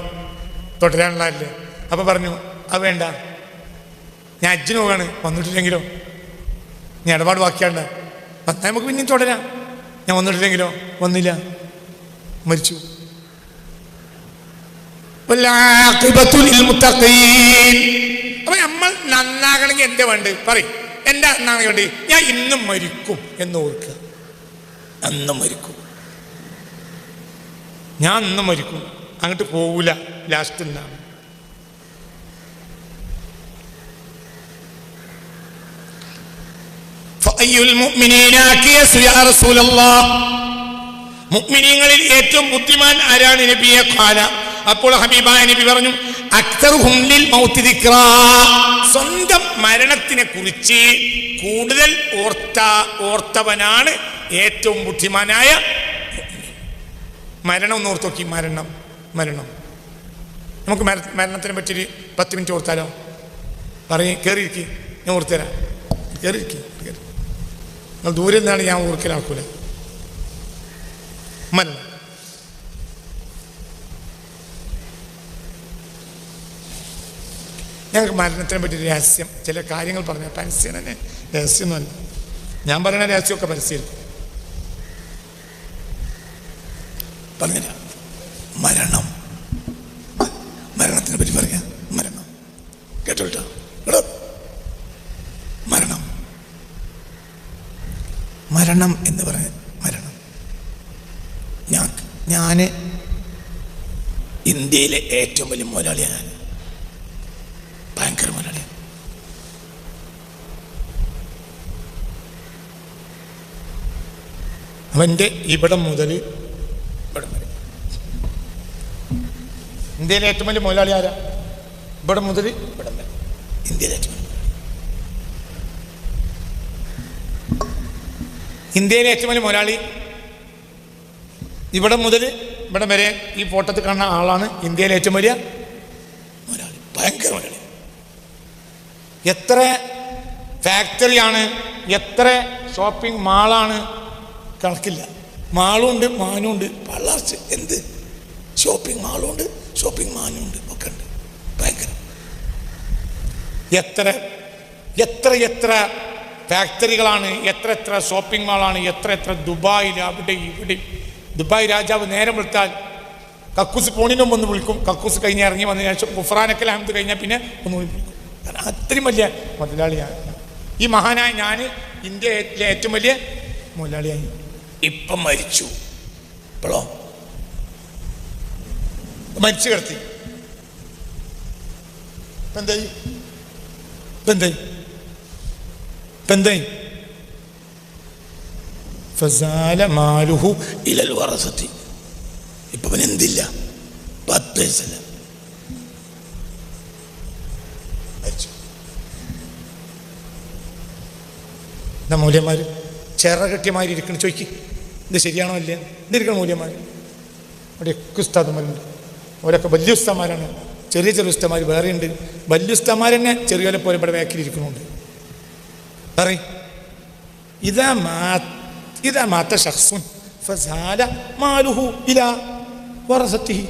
തുടരാനുള്ളതല്ലേ. അപ്പോൾ പറഞ്ഞു, അത് വേണ്ട, ഞാൻ ഹജ്ജിന് പോകാണ്, വന്നിട്ടില്ലെങ്കിലോ, നീ ഇടപാട് ബാക്കിയാണ്ട, വന്നാൽ നമുക്ക് പിന്നെയും തുടരാം. ഞാൻ വന്നിട്ടില്ലെങ്കിലോ, വന്നില്ല, മരിച്ചു. അപ്പൊ നമ്മൾ നന്നാകണമെങ്കിൽ എന്താ വേണ്ട പറയും? എന്താ നന്നാകണമെങ്കിൽ വേണ്ടി? ഞാൻ ഇന്നും മരിക്കും എന്ന് ഓർക്കുക. അന്നും മരിക്കും, ഞാൻ അന്നും മരിക്കും, അങ്ങോട്ട് പോകൂല. ലാസ്റ്റ് എന്താണ്? മുഅ്മിനീങ്ങളിൽ ഏറ്റവും ബുദ്ധിമാൻ ആരാണ് നബിയെ? ഖാല, അപ്പോൾ ഹബീബായ നബി പറഞ്ഞു, അക്തറുഹും ലിൽ മൗതി ദിക്റാ, സ്വന്തം മരണത്തിനെ കുറിച്ച് കൂടുതൽ ഓർത്തവനാണ് ഏറ്റവും ബുദ്ധിമാനായ. മരണം ഒന്ന് ഓർത്ത് നോക്കി. മരണം നമുക്ക് മരണത്തിനെ പറ്റിയൊരു 10 മിനിറ്റ് ഓർത്താലോ? പറയും, കയറിയിരിക്കി, ഞാൻ ഓർത്തുതരാം. കയറിയിരിക്കി, നിങ്ങൾ ദൂരെ നിന്നാണ്, ഞാൻ ഓർക്കലാക്കൂല. മരണം ഞങ്ങൾക്ക് മരണത്തിനെ പറ്റി രഹസ്യം ചില കാര്യങ്ങൾ പറഞ്ഞാൽ പരസ്യം തന്നെ രഹസ്യമൊന്നുമല്ല. ഞാൻ പറയുന്ന രഹസ്യമൊക്കെ പരസ്യം പറഞ്ഞില്ല. മരണത്തിനെ പറ്റി പറയാം. മരണം കേട്ടോ? മരണം എന്ന് പറയാൻ, ഞാൻ ഇന്ത്യയിലെ ഏറ്റവും വലിയ മുതലാളിയാണ്. ഞാൻ ഭയങ്കര മുതലാളിയാണ്. അവൻ്റെ ഇവിടം മുതൽ ഇവിടം വരെ ഇന്ത്യയിലെ ഏറ്റവും വലിയ മുതലാളി ആരാ? ഇവിടം മുതൽ ഇവിടം വരെ ഇന്ത്യയിലെ ഏറ്റവും വലിയ മുതലാളി ഇവിടം മുതൽ ഇവിടം വരെ ഈ ഫോട്ടോത്തിൽ കാണുന്ന ആളാണ് ഇന്ത്യയിലെ ഏറ്റവും വലിയ മുതലാളി. ഭയങ്കര മുതലാളി. എത്ര ഫാക്ടറിയാണ്, എത്ര ഷോപ്പിംഗ് മാളാണ്, കണക്കില്ല. മാളുണ്ട്, മാനുണ്ട്, പള്ളാർച്ച്. എന്ത് ഷോപ്പിംഗ് മാളുണ്ട്, ഷോപ്പിംഗ് മാനുണ്ട്, ഒക്കെ ഉണ്ട്. ഭയങ്കര എത്ര ഫാക്ടറികളാണ്, എത്ര ഷോപ്പിംഗ് മാളാണ്, എത്ര ദുബായിൽ, അവിടെ ഇവിടെ. ദുബായ് രാജാവ് നേരം വിളിച്ചാൽ കക്കൂസ് പോണിനും ഒന്ന് വിളിക്കും. കക്കൂസ് കഴിഞ്ഞ് ഇറങ്ങി വന്നതിന് ശേഷം ഗുഫ്രാനക്കൽ ഹംദ് കഴിഞ്ഞാൽ പിന്നെ ഒന്ന് വിളിക്കും. കാരണം അത്രയും വലിയ മുതലാളിയാണ് ഈ മഹാനായ ഞാൻ. ഇന്ത്യയിലെ ഏറ്റവും വലിയ മുതലാളിയായി. ഇപ്പം മരിച്ചു. ഇപ്പോഴോ മരിച്ചു കിടത്തി. എന്തായി? ഫസാല മാലുഹു ഇലൽ വറസത്തി. ഇപ്പൊ അവൻ എന്തില്ല, 10 പൈസല്ല, മരിച്ചു. എന്താ മൂല്യന്മാർ ചിറകെട്ടിയമാരി ഇരിക്കണം? ചോദിക്കും, ഇത് ശരിയാണോ അല്ലേ? എന്തിരിക്കണം മൂല്യന്മാർ? അവിടെയൊക്കെ ഉസ്താദന്മാരുണ്ട്. അവരൊക്കെ വലിയ ഉസ്താന്മാരാണ്. ചെറിയ ഉസ്താന്മാർ വേറെയുണ്ട്. വലിയ ഉസ്താന്മാർ തന്നെ ചെറിയ പോലെ ഇവിടെ ബാക്കിലിരിക്കുന്നുണ്ട്. പറയും, ഇതാ ഇതാ മാത്ത ഷഖ്സുൻ ഫസാല മാലുഹു ഇലാ വറസത്തിഹി.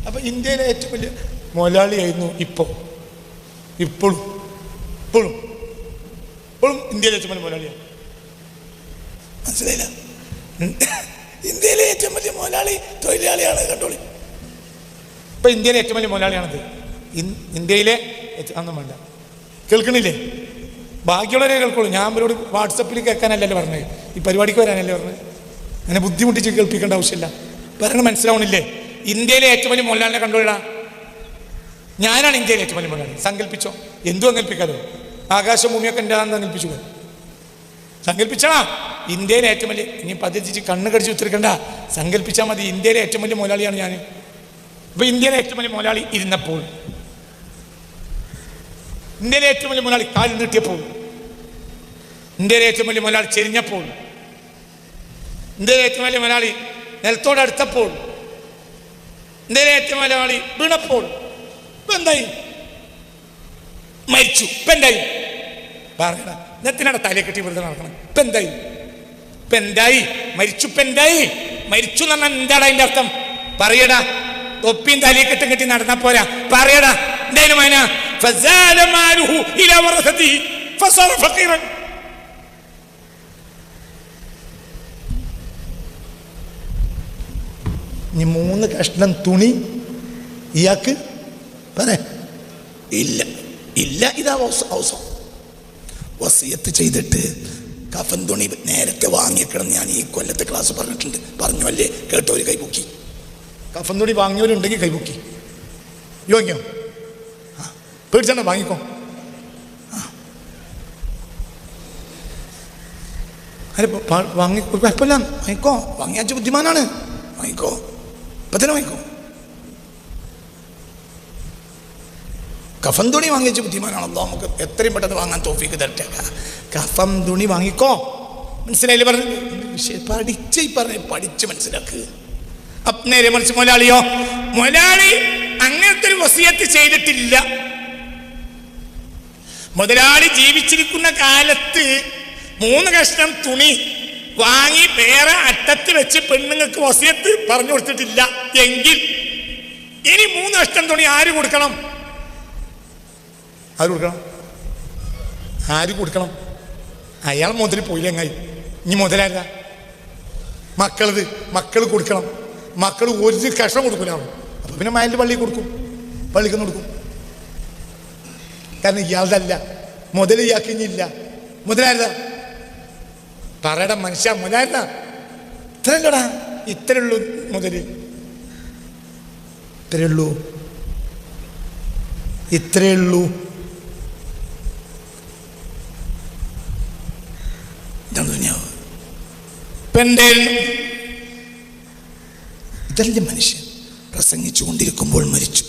അപ്പം ഇന്ത്യയിലെ ഏറ്റവും വലിയ മുതലാളിയായിരുന്നു ഇപ്പോഴും ഇന്ത്യയിലെ ഏറ്റവും വലിയ മുതലാളിയാണ്. മനസ്സിലായില്ല? ഇന്ത്യയിലെ ഏറ്റവും വലിയ മുതലാളി തൊഴിലാളിയാണ്. കണ്ടോളി, ഇപ്പം ഇന്ത്യയിലെ ഏറ്റവും വലിയ മുതലാളിയാണത്. ഇന്ത്യയിലെ ഒന്നും വേണ്ട, കേൾക്കണില്ലേ? ബാക്കിയുള്ളവരെ കേൾക്കുള്ളൂ. ഞാൻ അവരോട് വാട്സപ്പിൽ കേൾക്കാനല്ലല്ലോ പറഞ്ഞത്, ഈ പരിപാടിക്ക് വരാനല്ലേ പറഞ്ഞത്. അങ്ങനെ ബുദ്ധിമുട്ടിച്ച് കേൾപ്പിക്കേണ്ട ആവശ്യമില്ല. പറഞ്ഞ് മനസ്സിലാവണില്ലേ? ഇന്ത്യയിലെ ഏറ്റവും വലിയ മുതലാളിനെ കണ്ടോളാ. ഞാനാണ് ഇന്ത്യയിലെ ഏറ്റവും വലിയ മുതലാളി. സങ്കല്പിച്ചോ? എന്തു സങ്കല്പിക്കാലോ? ആകാശം ഭൂമിയൊക്കെ എൻ്റെ സങ്കല്പിച്ചു. സങ്കല്പിച്ചാ ഇന്ത്യയിലെ ഏറ്റവും വലിയ, ഇനി പതിച്ച് കണ്ണ് കടിച്ച് ഉത്തരിക്കണ്ട, സങ്കല്പിച്ചാൽ മതി. ഇന്ത്യയിലെ ഏറ്റവും വലിയ മുതലാളിയാണ് ഞാൻ. ഇപ്പൊ ഇന്ത്യയിലെ ഏറ്റവും വലിയ മുതലാളി ഇരുന്നപ്പോൾ, ഇന്ത്യയിലെ ഏറ്റവും വലിയ മുതലാളി കാൽ നീട്ടിയപ്പോൾ, ഇന്ത്യയിലെ ഏറ്റവും വലിയ മുതലാളി ചെരിഞ്ഞപ്പോൾ, ഇന്ത്യയിലെ ഏറ്റവും വലിയ മുതലാളി നിലത്തോടടുത്തപ്പോൾ, ഇന്ത്യയിലെ ഏറ്റവും വലിയ മുതലാളി വീണപ്പോൾ, ഇപ്പൊ എന്തായി? മരിച്ചു. ഇപ്പൊ എന്തായി? പറയണ നെത്തിനാണ് തലയെ കെട്ടി വെറുതെ നടക്കണം. ഇപ്പൊ എന്തായി? ഇപ്പൊ എന്തായി? മരിച്ചു. ഇപ്പൊ എന്തായി? മരിച്ചു എന്ന് പറഞ്ഞാൽ എന്താണ് അതിന്റെ അർത്ഥം? പറയടാ. തൊപ്പിയും തലയെ കെട്ടും കെട്ടി നടന്നാ പോരാ. പറയടാ എന്തായാലും അതിനാ ഇനി 3 കഷ്ണം തുണി ഇയാൾക്ക് ഇല്ല ഇല്ല. ഇതാ അവസരം. വസിയത്ത് ചെയ്തിട്ട് കഫൻ തുണി നേരത്തെ വാങ്ങിക്കണം. ഞാൻ ഈ കൊല്ലത്തെ ക്ലാസ് പറഞ്ഞിട്ടുണ്ട്. പറഞ്ഞു അല്ലേ? കേട്ടോര് കൈപൊക്കി. കഫൻ തുണി വാങ്ങിയവരുണ്ടെങ്കിൽ കൈപൊക്കി. വാങ്ങിയോ? പേടിച്ചാണോ? വാങ്ങിക്കോ. അരെ വാങ്ങി കുഴപ്പമില്ല, വാങ്ങിക്കോ. വാങ്ങിയാച്ച ബുദ്ധിമാനാണ്, വാങ്ങിക്കോ. ഇപ്പം തന്നെ വാങ്ങിക്കോ. കഫൻ തുണി വാങ്ങിച്ച ബുദ്ധിമാനാണല്ലോ. നമുക്ക് എത്രയും പെട്ടെന്ന് വാങ്ങാൻ തോഫീക്ക് തരട്ടെ. കഫൻ തുണി വാങ്ങിക്കോ. മനസ്സിലായില്ലേ? പറഞ്ഞു പഠിച്ച് മനസ്സിലാക്കുക. നേരെ മറിച്ച് മുതലാളിയോ? മുതലാളി അങ്ങനത്തെ ഒരു വസിയത്ത് ചെയ്തിട്ടില്ല. മുതലാളി ജീവിച്ചിരിക്കുന്ന കാലത്ത് 3 കഷ്ണം തുണി വാങ്ങി വേറെ അറ്റത്ത് വെച്ച് പെണ്ണുങ്ങൾക്ക് വസിയത്ത് പറഞ്ഞു കൊടുത്തിട്ടില്ല എങ്കിൽ ഇനി 3 കഷ്ണം തുണി ആര് കൊടുക്കണം? ആര് കൊടുക്കണം? അയാൾ മുതൽ പോയില്ലെങ്ങായി. ഇനി മുതലാല്ല മക്കൾ കൊടുക്കണം. മക്കൾ 1 കഷ്ണം കൊടുക്കില്ല. അപ്പൊ പിന്നെ മയലിൻ്റെ പള്ളിക്ക് കൊടുക്കും. കാരണം ഇയാളുടെ അല്ല, മുതൽ ഇയാൾക്ക് ഇനിയില്ല. മുതലായിരുന്ന പറയട മനുഷ്യ, മുതലായിരുന്ന ഇത്രയല്ലടാ, ഇത്രയുള്ളൂ മുതല്, ഇത്രയുള്ളൂ. ഇതല്ലേ മനുഷ്യൻ? പ്രസംഗിച്ചു കൊണ്ടിരിക്കുമ്പോൾ മരിച്ചു.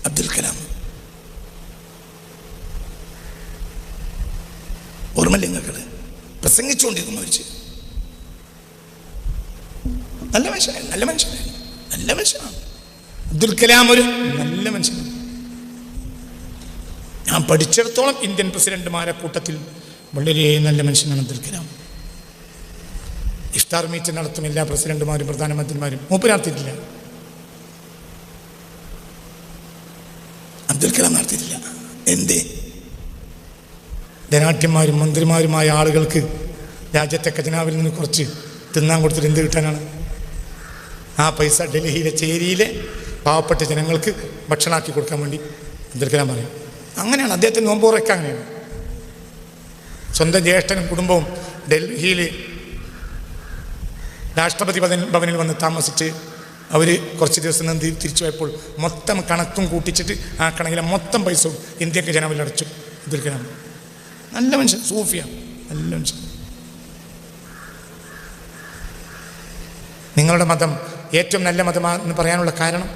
അബ്ദുൽ കലാം ഓർമ്മല്ലേ നിങ്ങൾക്ക്? പ്രസംഗിച്ചുകൊണ്ടിരിക്കുന്നു മരിച്ചു. നല്ല മനുഷ്യനാണ് അബ്ദുൽ കലാം. ഒരു നല്ല മനുഷ്യനാണ്. ഞാൻ പഠിച്ചിടത്തോളം ഇന്ത്യൻ പ്രസിഡന്റുമാരെ കൂട്ടത്തിൽ വളരെ നല്ല മനുഷ്യനാണ് അബ്ദുൽ കലാം. ഇഫ്താർ മീറ്റ് നടത്തും എല്ലാ പ്രസിഡന്റുമാരും പ്രധാനമന്ത്രിമാരും. മൂപ്പര് നടത്തിയിട്ടില്ല. അബ്ദുൽ കലാം നടത്തിയിട്ടില്ല. എന്തേ? ധനാഢ്യന്മാരും മന്ത്രിമാരുമായ ആളുകൾക്ക് രാജ്യത്തെ ഖജനാവിൽ നിന്ന് കുറച്ച് തിന്നാൻ കൊടുത്തിട്ട് എന്ത് കിട്ടാനാണ്? ആ പൈസ ഡൽഹിയിലെ ചേരിയിലെ പാവപ്പെട്ട ജനങ്ങൾക്ക് ഭക്ഷണമാക്കി കൊടുക്കാൻ വേണ്ടി അബ്ദുൽ കലാം പറയും. അങ്ങനെയാണ് അദ്ദേഹത്തിന് നോമ്പ് തുറക്കാൻ. അങ്ങനെയാണ്. സ്വന്തം ജ്യേഷ്ഠനും കുടുംബവും ഡൽഹിയിൽ രാഷ്ട്രപതി ഭവനിൽ വന്ന് താമസിച്ച് അവർ കുറച്ച് ദിവസം നിന്ന് തിരിച്ചു പോയപ്പോൾ മൊത്തം കണക്കും കൂട്ടിച്ചിട്ട് ആ കണക്കിലെ മൊത്തം പൈസവും ഇന്ത്യക്ക് ജനാവിൽ അടച്ചു അബ്ദുൽ കലാം. നല്ല മനുഷ്യൻ, സൂഫിയാണ്, നല്ല മനുഷ്യൻ. നിങ്ങളുടെ മതം ഏറ്റവും നല്ല മതമാണെന്ന് പറയാനുള്ള കാരണം,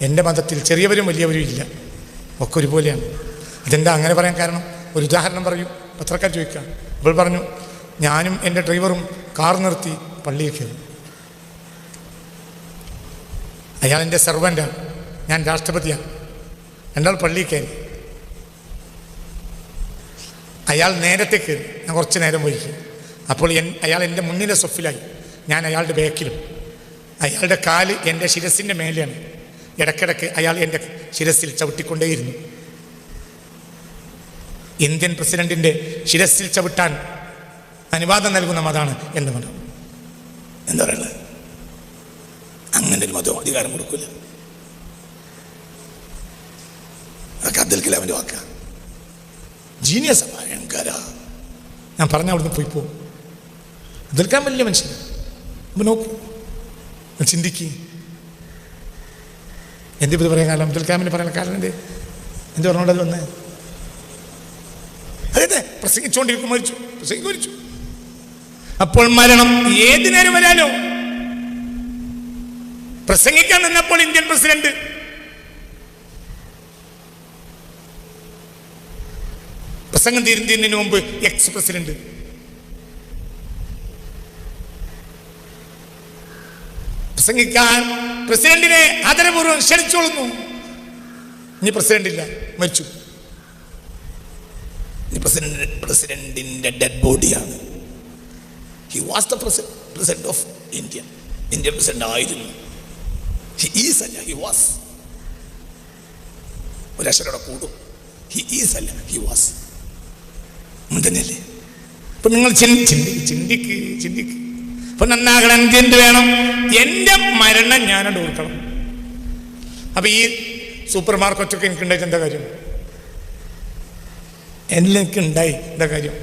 എൻ്റെ മതത്തിൽ ചെറിയവരും വലിയവരും ഇല്ല, ഒക്കെ ഒരുപോലെയാണ്. അതെന്താ അങ്ങനെ പറയാൻ കാരണം? ഒരു ഉദാഹരണം പറയൂ. പത്രക്കാർ ചോദിക്കുക. അപ്പോൾ പറഞ്ഞു, ഞാനും എൻ്റെ ഡ്രൈവറും കാർ നിർത്തി പള്ളിയിൽ കയറി. അയാൾ എൻ്റെ സെർവൻ്റാണ്, ഞാൻ രാഷ്ട്രപതിയാണ്. രണ്ടാൾ പള്ളിയിൽ കയറി. അയാൾ നേരത്തെ കയറി, ഞാൻ കുറച്ച് നേരം വൈകി. അപ്പോൾ അയാൾ എൻ്റെ മുന്നിലെ സൊഫിലായി, ഞാൻ അയാളുടെ ബാക്കിലും. അയാളുടെ കാല് എൻ്റെ ശിരസിൻ്റെ മേലെയാണ്. ഇടയ്ക്കിടയ്ക്ക് അയാൾ എൻ്റെ ശിരസിൽ ചവിട്ടിക്കൊണ്ടേയിരുന്നു. ഇന്ത്യൻ പ്രസിഡന്റിൻ്റെ ശിരസിൽ ചവിട്ടാൻ അനുവാദം നൽകുന്ന മതമാണ് എൻ്റെ മതം. എന്താ പറയുന്നത്? അങ്ങനെ ഒരു മതവും അധികാരം കൊടുക്കില്ല. അതൊക്കെ അബ്ദുൽ കലാമിൻ്റെ വാക്ക. ജീനിയസ് ഭയങ്കര. ഞാൻ പറഞ്ഞ അവിടുന്ന് പോയി പോകും. അബ്ദുൽ കലാം വലിയ മനുഷ്യൻ. അപ്പൊ നോക്കൂ, ചിന്തിക്ക്. എന്തിപ്പത് പറയാൻ കാരണം? അബ്ദുൽ കലാമിന് പറയാൻ കാരണം എന്ത് പറഞ്ഞോണ്ടത് വന്ന്? അതെ, പ്രസംഗിച്ചുകൊണ്ടിരിക്കും മരിച്ചു. അപ്പോൾ മരണം ഏത് നേരം വരാലോ. പ്രസംഗിക്കാൻ നിന്നപ്പോൾ ഇന്ത്യൻ പ്രസിഡന്റ് പ്രസംഗം തീരുന്നതിന് മുമ്പ് എക്സ് പ്രസിഡന്റ് പ്രസംഗിക്കാൻ പ്രസിഡന്റിനെ ആദരപൂർവ്വം ക്ഷണിച്ചോളുന്നു. ഇനി പ്രസിഡന്റ് ഇല്ല, മരിച്ചു. പ്രസിഡന്റിന്റെ ഡെഡ് ബോഡിയാണ്. He was the president of India. Indian president ആയിരുന്നു. ഹി ഈസ് അല്ല, ഹി വാസ്. ഒരക്ഷരോടെ കൂടും. ഹി ഈസ് അല്ല, ഹി വാസ്. തന്നെയല്ലേ? അപ്പൊ നിങ്ങൾ ചിന്തിക്ക്. അപ്പൊ നന്നാകണം. എന്ത് വേണം? എൻ്റെ മരണം ഞാനോട് ഓർക്കണം. അപ്പൊ ഈ സൂപ്പർ മാർക്കറ്റൊക്കെ എനിക്കുണ്ടായിട്ട് എന്താ കാര്യം? എനിക്ക് ഉണ്ടായി എന്താ കാര്യം?